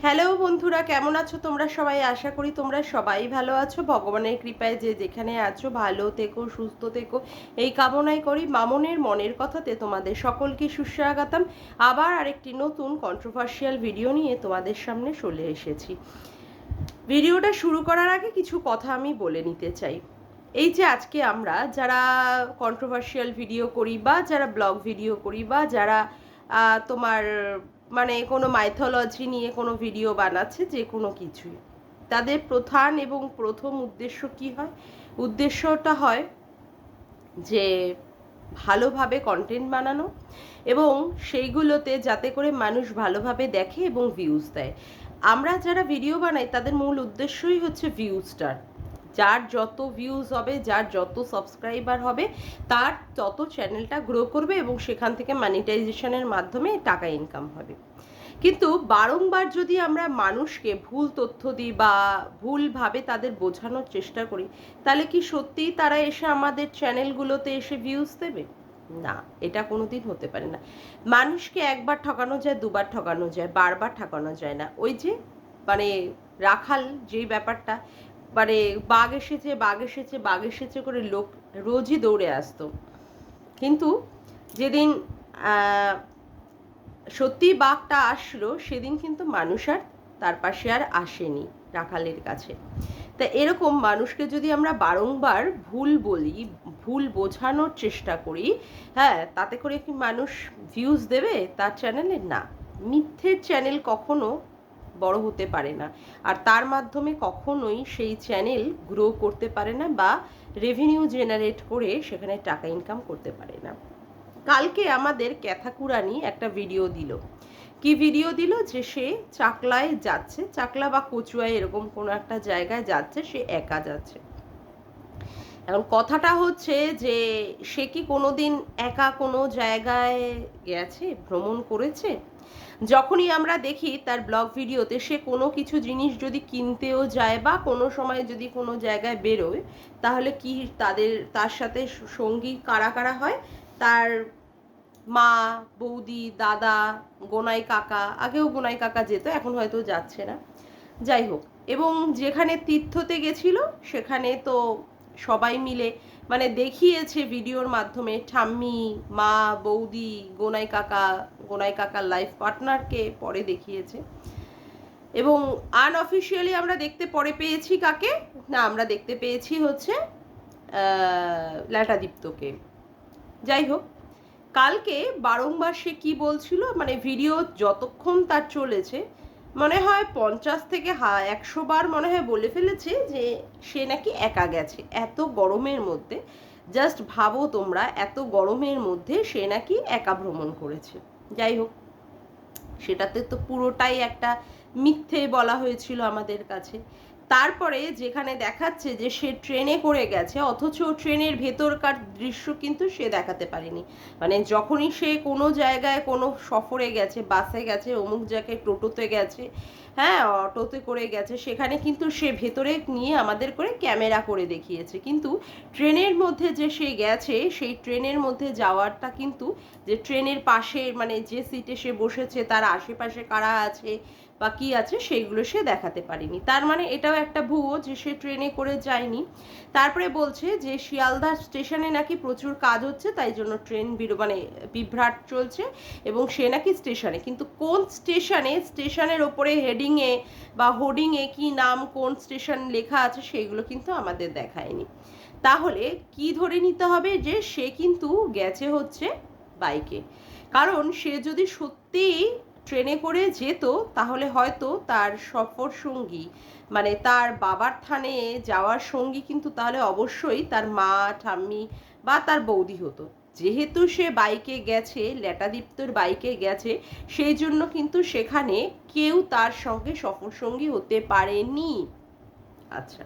Hello বন্ধুরা, কেমন আছো তোমরা সবাই? আশা করি তোমরা সবাই ভালো আছো। ভগবানের কৃপায় যে যেখানে আছো ভালো থেকো, সুস্থ থেকো, এই কামনাই করি। মামনের মনের কথাতে তোমাদের সকলকে সুস্বাগতম। আবার আরেকটি নতুন কন্ট্রোভার্সিয়াল ভিডিও নিয়ে তোমাদের সামনে চলে এসেছি। ভিডিওটা শুরু করার আগে কিছু কথা আমি বলে নিতে চাই। এই যে আজকে আমরা যারা কন্ট্রোভার্সিয়াল ভিডিও করি বা যারা ব্লগ ভিডিও করি বা যারা তোমার মানে কোনো মাইথোলজি নিয়ে কোনো ভিডিও বানাচ্ছে, যে কোনো কিছুই, তাদের প্রধান এবং প্রথম উদ্দেশ্য কি হয়? উদ্দেশ্যটা হয় যে ভালোভাবে কন্টেন্ট বানানো এবং সেইগুলোতে যাতে করে মানুষ ভালোভাবে দেখে এবং ভিউজ দেয়। আমরা যারা ভিডিও বানাই তাদের মূল উদ্দেশ্যই হচ্ছে ভিউজটার। যার যত ভিউজ হবে, যার যত সাবস্ক্রাইবার হবে, তার তত চ্যানেলটা গ্রো করবে এবং সেখান থেকে মনিটাইজেশনের মাধ্যমে টাকা ইনকাম হবে। কিন্তু বারংবার যদি আমরা মানুষকে ভুল তথ্য দিই বা ভুলভাবে তাদের বোঝানোর চেষ্টা করি, তাহলে কি সত্যিই তারা এসে আমাদের চ্যানেলগুলোতে এসে ভিউজ দেবে? না, এটা কোনোদিন হতে পারে না। মানুষকে একবার ঠকানো যায়, দুবার ঠকানো যায়, বারবার ঠকানো যায় না। ওই যে মানে রাখাল যেই ব্যাপারটা, মানে বাঘ এসেছে, বাঘ এসেছে, বাঘ এসেছে করে লোক রোজই দৌড়ে আসতো, কিন্তু যেদিন সত্যি বাঘটা আসলো সেদিন কিন্তু মানুষ আর তার পাশে আর আসেনি রাখালের কাছে। তা এরকম মানুষকে যদি আমরা বারংবার ভুল বলি, ভুল বোঝানোর চেষ্টা করি, হ্যাঁ, তাতে করে কি মানুষ ভিউজ দেবে তার চ্যানেলে? না। মিথ্যের চ্যানেল কখনো বড় হতে পারে না, আর তার মাধ্যমে কখনোই সেই চ্যানেল গ্রো করতে পারে না বা রেভিনিউ জেনারেট করে সেখানে টাকা ইনকাম করতে পারে না। কালকে আমাদের ক্যাথাকুরানি একটা ভিডিও দিল। কি ভিডিও দিল? যে সে চাকলায় যাচ্ছে, চাকলা বা কচুয়ায় এরকম কোনো একটা জায়গায় যাচ্ছে, সে একা যাচ্ছে। এখন কথাটা হচ্ছে যে সে কি কোনোদিন একা কোনো জায়গায় গেছে, ভ্রমণ করেছে? যখনই আমরা দেখি তার ব্লগ ভিডিওতে সে কোনো কিছু জিনিস যদি কিনতেও যায় বা কোনো সময় যদি কোনো জায়গায় বেরোয়, তাহলে কি তার সাথে সঙ্গী কারা কারা হয়? তার মা, বৌদি, দাদা, গোনাই কাকা। আগেও গোনাই কাকা যেত, এখন হয়তো যাচ্ছে না, যাই হোক। এবং যেখানে তীর্থতে গেছিল সেখানে তো সবাই মিলে মানে দেখিয়েছে ভিডিওর মাধ্যমে, ঠাম্মি, মা, বৌদি, গোনাই কাকার লাইফ পার্টনারকে পরে দেখিয়েছে। এবং আনঅফিসিয়ালি আমরা দেখতে পরে পেয়েছি কাকে? না, আমরা দেখতে পেয়েছি হচ্ছে ল্যাটাদীপ্তকে। যাই হোক, কালকে বারংবার সে কি বলছিল, মানে ভিডিও যতক্ষণ তার চলেছে মনে হয় 50 থেকে 100 বার মনে হয় বলে ফেলেছে যে সে নাকি একা গেছে এত গরমের মধ্যে। জাস্ট ভাবো তোমরা, এত গরমের মধ্যে সে নাকি একা ভ্রমণ করেছে। যাই হোক, সেটাতে তো পুরোটাই একটা মিথ্যে বলা হয়েছিল আমাদের কাছে। তারপরে যেখানে দেখাচ্ছে যে সে ট্রেনে করে গেছে, অথচ ট্রেনের ভেতরকার দৃশ্য কিন্তু সে দেখাতে পারেনি। মানে যখনই সে কোনো জায়গায় কোনো সফরে গেছে, বাসে গেছে, অমুক জায়গায় টোটোতে গেছে, হ্যাঁ, অটোতে করে গেছে, সেখানে কিন্তু সে ভেতরে নিয়ে আমাদের করে ক্যামেরা করে দেখিয়েছে। কিন্তু ট্রেনের মধ্যে যে সে গেছে, সেই ট্রেনের মধ্যে যাওয়ারটা কিন্তু, যে ট্রেনের পাশে মানে যে সিটে সে বসেছে তার আশেপাশে কারা আছে বা কি আছে সেইগুলো সে দেখাতে পারেনি। তার মানে এটাও একটা ভুয়ো যে সে ট্রেনে করে যায়নি। তারপরে বলছে যে শিয়ালদা স্টেশনে নাকি প্রচুর কাজ হচ্ছে, তাই জন্য ট্রেন মানে বিভ্রাট চলছে এবং সে নাকি স্টেশনে, কিন্তু কোন স্টেশনে, স্টেশনের ওপরে হেডিংয়ে বা হোর্ডিংয়ে কি নাম, কোন স্টেশন লেখা আছে সেইগুলো কিন্তু আমাদের দেখায়নি। তাহলে কি ধরে নিতে হবে? যে সে কিন্তু গেছে হচ্ছে বাইকে। কারণ সে যদি সত্যিই ট্রেনে করে যেত তাহলে হয়তো তার সফর সঙ্গী, মানে তার বাবার থানে যাওয়ার সঙ্গী কিন্তু তাহলে অবশ্যই তার মা, ঠাম্মি বা তার বৌদি হতো। যেহেতু সে বাইকে গেছে, ল্যাটাদীপ্তর বাইকে গেছে, সেই জন্য কিন্তু সেখানে কেউ তার সঙ্গে সফর সঙ্গী হতে পারেনি। আচ্ছা,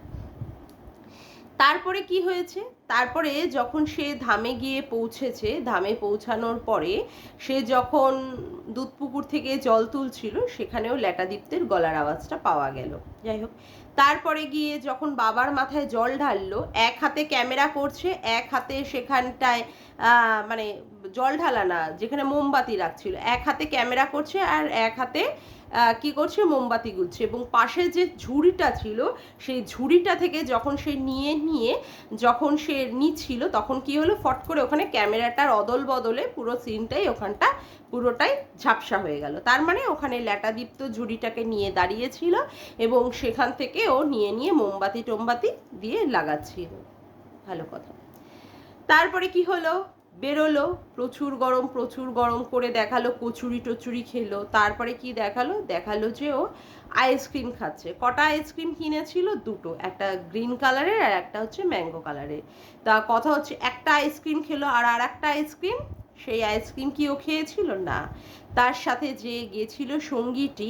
তারপরে কি হয়েছে? তারপরে যখন সে ধামে গিয়ে পৌঁছেছে, ধামে পৌঁছানোর পরে সে যখন দুধপুকুর থেকে জল তুলছিল, সেখানেও ল্যাটাদীপ্তের গলার আওয়াজটা পাওয়া গেল। যাই হোক, তারপরে গিয়ে যখন বাবার মাথায় জল ঢাললো, এক হাতে ক্যামেরা করছে, এক হাতে সেখানটায় মানে জল ঢালা না, যেখানে মোমবাতি রাখছিল, এক হাতে ক্যামেরা করছে আর এক হাতে কি করছে, মোমবাতি গুলছে। এবং পাশে যে ঝুড়িটা ছিল সেই ঝুড়িটা থেকে যখন সে নিয়ে যখন সে নিচ্ছিল তখন কি হলো, ফট করে ওখানে ক্যামেরাটার অদল বদলে পুরো সিনটাই ওখানটা পুরোটাই ঝাপসা হয়ে গেল। তার মানে ওখানে ল্যাটাদীপ্ত ঝুড়িটাকে নিয়ে দাঁড়িয়েছিল এবং সেখান থেকে ও নিয়ে মোমবাতি টোমবাতি দিয়ে লাগাচ্ছিল। ভালো কথা। তারপরে কি হলো, বেরোলো, প্রচুর গরম করে দেখালো, কচুরি টচুরি খেলো। তারপরে কি দেখালো যে ও আইসক্রিম খাচ্ছে। কটা আইসক্রিম কিনেছিল, দুটো, একটা গ্রিন কালারের আর একটা হচ্ছে ম্যাঙ্গো কালারের। তা কথা হচ্ছে একটা আইসক্রিম খেলো আর একটা আইসক্রিম, সেই আইসক্রিম কি ও খেয়েছিল না, তার সাথে যে গেছিল সঙ্গীটি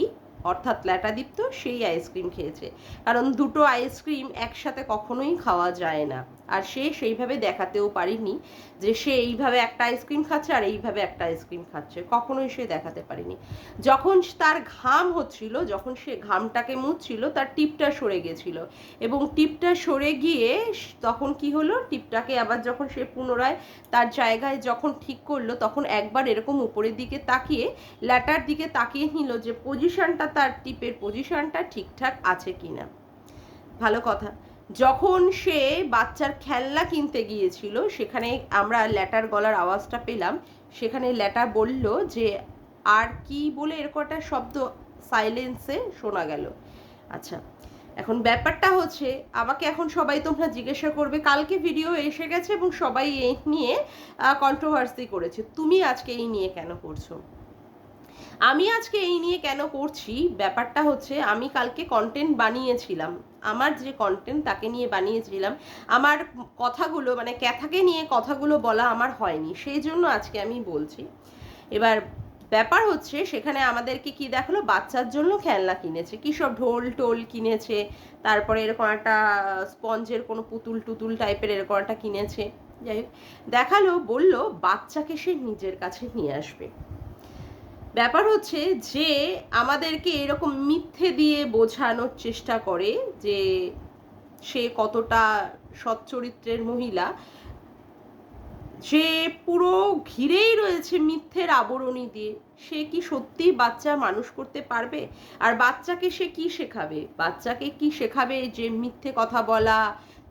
অর্থাৎ ল্যাটাদীপ্ত, সেই আইসক্রিম খেয়েছে। কারণ দুটো আইসক্রিম একসাথে কখনোই খাওয়া যায় না। আর সে সেইভাবে দেখাতেও পারিনি যে সে এইভাবে একটা আইসক্রিম খাচ্ছে আর এইভাবে একটা আইসক্রিম খাচ্ছে, কখনোই সে দেখাতে পারিনি। যখন তার ঘাম হচ্ছিল, যখন সে ঘামটাকে মুছছিল, তার টিপটা সরে গেছিল এবং টিপটা সরে গিয়ে তখন কি হলো, টিপটাকে আবার যখন সে পুনরায় তার জায়গায় যখন ঠিক করলো, তখন একবার এরকম উপরের দিকে তাকিয়ে ল্যাটার দিকে তাকিয়ে নিল যে পজিশনটা, তার টিপের পজিশনটা ঠিকঠাক আছে কিনা। ভালো কথা। যখন সে বাচ্চার খেলনা কিনতে গিয়েছিল, সেখানে আমরা ল্যাটার গলার আওয়াজটা পেলাম। সেখানে ল্যাটার বলল যে আর কি বলে এরকম একটা শব্দ সাইলেন্সে শোনা গেল। আচ্ছা, এখন ব্যাপারটা হচ্ছে, আমাকে এখন সবাই তোমরা জিজ্ঞাসা করবে, কালকে ভিডিও এসে গেছে এবং সবাই এই নিয়ে কন্ট্রোভার্সি করেছে, তুমি আজকে এই নিয়ে কেন করছো? আমি আজকে এই নিয়ে কেন করছি, ব্যাপারটা হচ্ছে আমি কালকে কন্টেন্ট বানিয়েছিলাম, আমার যে কন্টেন্ট তাকে নিয়ে বানিয়েছিলাম, আমার কথাগুলো মানে ক্যাথাকে নিয়ে কথাগুলো বলা আমার হয়নি, সেই জন্য আজকে আমি বলছি। এবার ব্যাপার হচ্ছে, সেখানে আমাদেরকে কি দেখালো, বাচ্চার জন্য খেলনা কিনেছে, কি সব ঢোল টোল কিনেছে, তারপরে এরকম একটা স্পঞ্জের কোনো পুতুল টুতুল টাইপের এরকম একটা কিনেছে। যাই হোক, দেখালো, বলল বাচ্চাকে সে নিজের কাছে নিয়ে আসবে। ব্যাপার হচ্ছে যে আমাদেরকে এরকম মিথ্যে দিয়ে বোঝানোর চেষ্টা করে যে সে কতটা সৎ চরিত্রের মহিলা, যে পুরো ঘিরেই রয়েছে মিথ্যের আবরণী দিয়ে। সে কি সত্যি বাচ্চা মানুষ করতে পারবে? আর বাচ্চাকে সে কি শেখাবে? বাচ্চাকে কি শেখাবে যে মিথ্যে কথা বলা,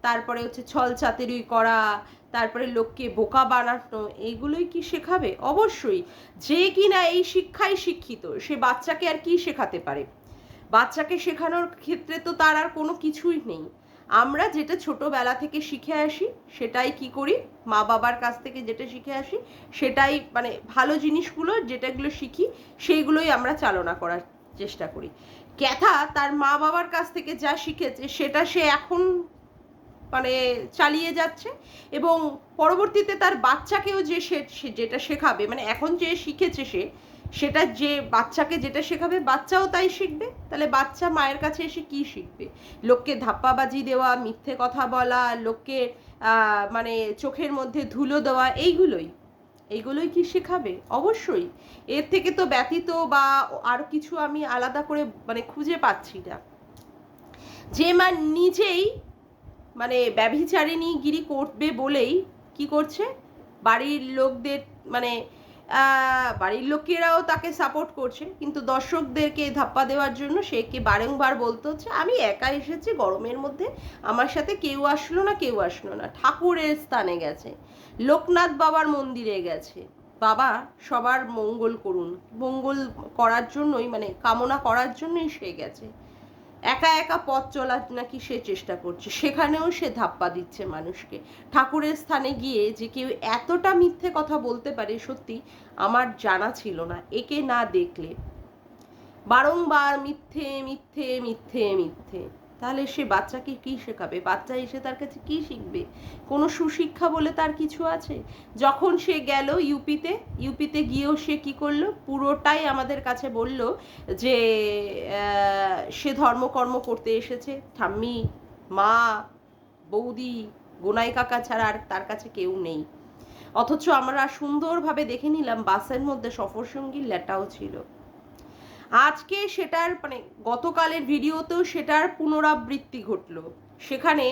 তারপরে হচ্ছে ছল চাতুরি করা, তারপরে লোককে বোকা বানানো, এইগুলোই কি শেখাবে? অবশ্যই। যে কিনা এই শিক্ষায় শিক্ষিত, সে বাচ্চাকে আর কি শেখাতে পারে? বাচ্চাকে শেখানোর ক্ষেত্রে তো তার আর কোনো কিছুই নেই। আমরা যেটা ছোটবেলা থেকে শিখে আসি সেটাই কি করি, মা বাবার কাছ থেকে যেটা শিখে আসি সেটাই, মানে ভালো জিনিসগুলো যেটাগুলো শিখি সেইগুলোই আমরা চালনা করার চেষ্টা করি। ক্যাথা তার মা বাবার কাছ থেকে যা শিখেছে সেটা সে এখন মানে চালিয়ে যাচ্ছে এবং পরবর্তীতে তার বাচ্চাকেও যে সে যেটা শেখাবে, মানে এখন যে শিখেছে সে, সেটা যে বাচ্চাকে যেটা শেখাবে বাচ্চাও তাই শিখবে। তাহলে বাচ্চা মায়ের কাছে এসে কি শিখবে? লোককে ধাপ্পাবাজি দেওয়া, মিথ্যে কথা বলা, লোককে মানে চোখের মধ্যে ধুলো দেওয়া, এইগুলোই কি শেখাবে? অবশ্যই। এর থেকে তো ব্যতীত বা আর কিছু আমি আলাদা করে মানে খুঁজে পাচ্ছি না। যে মা নিজেই মানে ব্যভিচারিণী গিরি করবে বলেই কি করছে, বাড়ির লোকদের মানে বাড়ির লোকেরাও তাকে সাপোর্ট করছে, কিন্তু দর্শকদেরকে ধাপ্পা দেওয়ার জন্য সে কে বারংবার বলতে হচ্ছে আমি একা এসেছি গরমের মধ্যে, আমার সাথে কেউ আসলো না, ঠাকুরের স্থানে গেছে, লোকনাথ বাবার মন্দিরে গেছে, বাবা সবার মঙ্গল করুন, মঙ্গল করার জন্যই মানে কামনা করার জন্যই সে গেছে। একা একা পথ চলার নাকি সে চেষ্টা করছে, সেখানেও সে ধাপ্পা দিচ্ছে মানুষকে। ঠাকুরের স্থানে গিয়ে যে কেউ এতটা মিথ্যে কথা বলতে পারে, সত্যি আমার জানা ছিল না একে না দেখলে। বারংবার মিথ্যে মিথ্যে মিথ্যে মিথ্যে, তাহলে সে বাচ্চাকে কি শেখাবে? বাচ্চা এসে তার কাছে কি শিখবে? কোনো সুশিক্ষা বলে তার কিছু আছে? যখন সে গেল ইউপিতে গিয়েও সে কি করলো, পুরোটাই আমাদের কাছে বলল যে সে ধর্মকর্ম করতে এসেছে, ঠাম্মি, মা, বৌদি, গোনাই কাকা ছাড়া আর তার কাছে কেউ নেই। অথচ আমরা সুন্দরভাবে দেখে নিলাম বাসের মধ্যে সফরসঙ্গী ল্যাটাও ছিল। আজকে সেটার মানে গতকালের ভিডিওতেও সেটার পুনরাবৃত্তি ঘটলো। সেখানে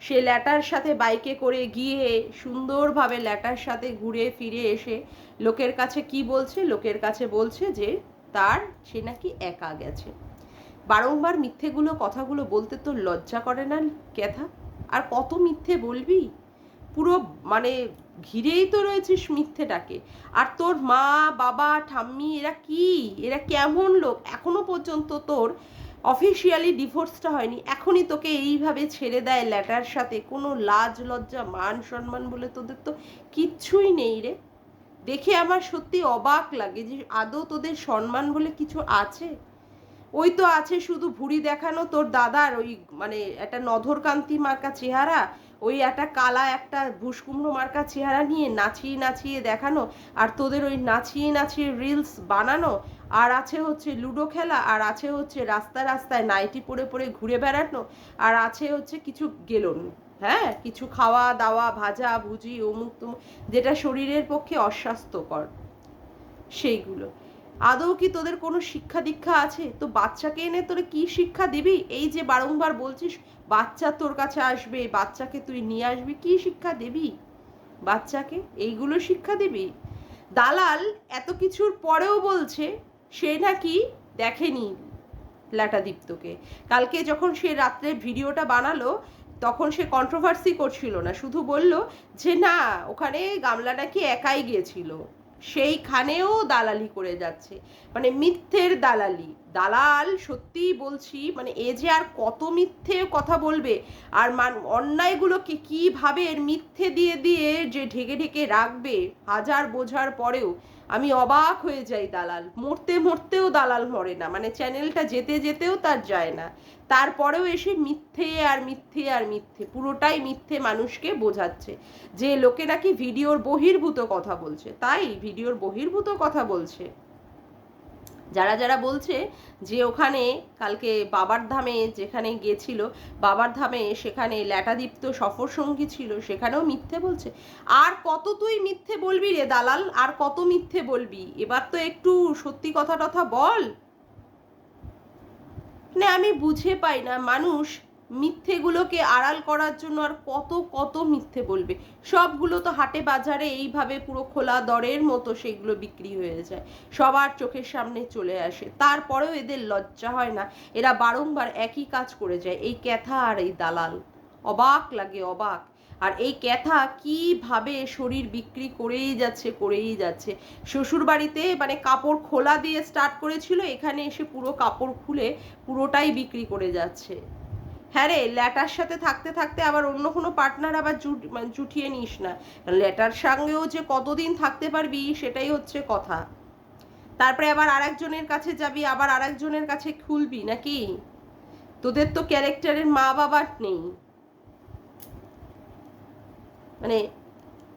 সে ল্যাটার সাথে বাইকে করে গিয়ে সুন্দরভাবে ল্যাটার সাথে ঘুরে ফিরে এসে লোকের কাছে কি বলছে, লোকের কাছে বলছে যে সে নাকি একা গেছে। বারংবার মিথ্যেগুলো কথাগুলো বলতে তো লজ্জা করে না ক্যাথা? আর কত মিথ্যে বলবি? পুরো মানে ঘিরেই তো রয়েছিস মিথ্যেটাকে। আর তোর মা বাবা ঠাম্মি এরা কেমন লোক? এখনো পর্যন্ত তোর অফিসিয়ালি ডিভোর্সটা হয়নি, এখনই তোকে এইভাবে ছেড়ে দেয় ল্যাটার সাথে। কোনো লাজ লজ্জা মান সম্মান বলে তোদের তো কিচ্ছুই নেই রে। দেখে আমার সত্যি অবাক লাগে যে আদৌ তোদের সম্মান বলে কিছু আছে? ওই তো আছে শুধু ভুঁড়ি দেখানো তোর দাদার, ওই মানে একটা নধরকান্তি মার্কা চেহারা, ওই একটা কালা একটা ভুসকুমড়ো মার্কা চেহারা নিয়ে নাচিয়ে নাচিয়ে দেখানো, আর তোদের ওই নাচিয়ে নাচিয়ে রিলস বানানো, আর আছে হচ্ছে লুডো খেলা, আর আছে হচ্ছে রাস্তায় রাস্তায় নাইটি পরে পরে ঘুরে বেড়ানো, আর আছে হচ্ছে কিছু গেলন, হ্যাঁ, কিছু খাওয়া দাওয়া ভাজা ভুজি অমুক তমুক, যেটা শরীরের পক্ষে অস্বাস্থ্যকর সেইগুলো। আদৌ কি তোদের কোনো শিক্ষা দীক্ষা আছে? তো বাচ্চাকে এনে তোরে কি শিক্ষা দিবি? এই যে বারংবার বলছিস বাচ্চা তোর কাছে আসবে, বাচ্চাকে তুই নিয়ে আসবি, কি শিক্ষা দিবি বাচ্চাকে? এইগুলো শিক্ষা দিবি? দালাল এত কিছুর পরেও বলছে সে নাকি দেখেনি ল্যাটাদীপ্তকে। কালকে যখন সে রাত্রে ভিডিওটা বানালো তখন সে কন্ট্রোভার্সি করছিল না, শুধু বলল যে না, ওখানে গামলা নাকি একাই গিয়েছিল। সেইখানেও দালালি করে যাচ্ছে, মানে মিথ্যের দালালি। দালাল সত্যিই বলছি, মানে এ যে আর কত মিথ্যে কথা বলবে, আর অন্যায়গুলোকে কিভাবে এর মিথ্যে দিয়ে দিয়ে যে ঢেকে ঢেকে রাখবে হাজার বোঝার পরেও আমি অবাক হয়ে যাই। দালাল মরতে মরতেও দালাল মরে না, মানে চ্যানেলটা যেতে যেতেও তার যায় না, তারপরেও এসে মিথ্যে আর মিথ্যে আর মিথ্যে, পুরোটাই মিথ্যে মানুষকে বোঝাচ্ছে যে লোকে নাকি ভিডিওর বহির্ভূত কথা বলছে। তাই ভিডিওর বহির্ভূত কথা বলছে। যারা যারা বলছে যে ওখানে কালকে বাবার ধামে যেখানে গেছিল, বাবার ধামে সেখানে ল্যাটাদীপ্ত সফর সঙ্গী ছিল, সেখানেও মিথ্যে বলছে। আর কত তুই মিথ্যে বলবি রে দালাল? আর কত মিথ্যে বলবি? এবার তো একটু সত্যি কথা টথা বল। মানে আমি বুঝে পাই না, মানুষ মিথ্যেগুলোকে আড়াল করার জন্য আর কত কত মিথ্যে বলবে। সবগুলো তো হাটে বাজারে এইভাবে পুরো খোলা দরের মতো সেগুলো বিক্রি হয়ে যায়, সবার চোখের সামনে চলে আসে, তারপরেও এদের লজ্জা হয় না। এরা বারংবার একই কাজ করে যায়, এই ক্যাথা আর এই দালাল। অবাক লাগে, অবাক। আর এই ক্যাথা কিভাবে শরীর বিক্রি করেই যাচ্ছে করেই যাচ্ছে। শ্বশুর বাড়িতে মানে কাপড় খোলা দিয়ে স্টার্ট করেছিল, এখানে এসে পুরো কাপড় খুলে পুরোটাই বিক্রি করে যাচ্ছে। হ্যাঁ রে, ল্যাটার সাথে থাকতে থাকতে আবার অন্য কোনো পার্টনার আবার জুটিয়ে নিস না। ল্যাটার সঙ্গেও যে কতদিন থাকতে পারবি সেটাই হচ্ছে কথা। তারপরে আবার আরেকজনের কাছে যাবি, আবার আরেকজনের কাছে খুলবি নাকি? তোদের তো ক্যারেক্টারের মা বাবা নেই, মানে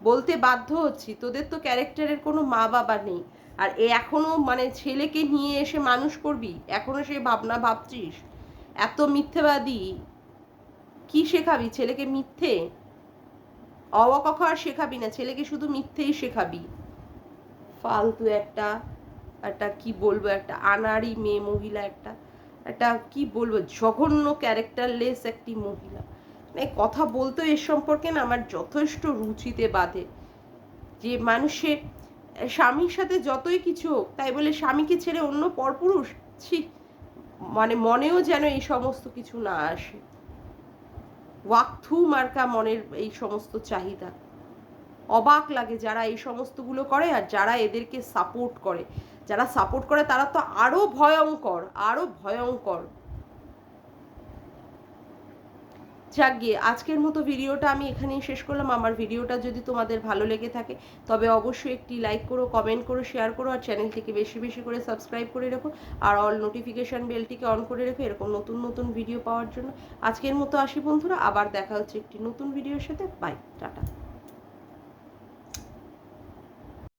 বলতে বাধ্য হচ্ছি, তোদের তো ক্যারেক্টারের কোনো মা বাবা নেই। আর এখনো মানে ছেলেকে নিয়ে এসে মানুষ করবি, এখনো সেই ভাবনা ভাবছিস? এত মিথ্যেবাদী, কি শেখাবি ছেলেকে? মিথ্যে? অ ক খ আর শেখাবি না, ছেলেকে শুধু মিথ্যেই শেখাবি। ফালতু একটা একটা কি বলবো, একটা আনাড়ি মেয়ে মহিলা, একটা একটা কি বলবো, জঘন্য ক্যারেক্টারলেস একটি মহিলা। মানে কথা বলতে এর সম্পর্কে না আমার যথেষ্ট রুচিতে বাধে যে মানুষের স্বামীর সাথে যতই কিছু হোক তাই বলে স্বামীকে ছেড়ে অন্য পরপুরুষ, ছি, মানে মনেও যেন এই সমস্ত কিছু না আসে। ওয়াকথু মার্কা মনের এই সমস্ত চাহিদা। অবাক লাগে যারা এই সমস্তগুলো করে, আর যারা এদেরকে সাপোর্ট করে। যারা সাপোর্ট করে তারা তো আরো ভয়ঙ্কর, আরো ভয়ঙ্কর। যাক গিয়ে আজকের মতো ভিডিওটা আমি এখানেই শেষ করলাম। আমার ভিডিওটা যদি তোমাদের ভালো লেগে থাকে তবে অবশ্যই একটি লাইক করো, কমেন্ট করো, শেয়ার করো, আর চ্যানেলটিকে বেশি বেশি করে সাবস্ক্রাইব করে রেখো, আর অল নোটিফিকেশান বেলটিকে অন করে রেখো এরকম নতুন নতুন ভিডিও পাওয়ার জন্য। আজকের মতো আসি বন্ধুরা, আবার দেখা হচ্ছে একটি নতুন ভিডিওর সাথে। Bye, tata.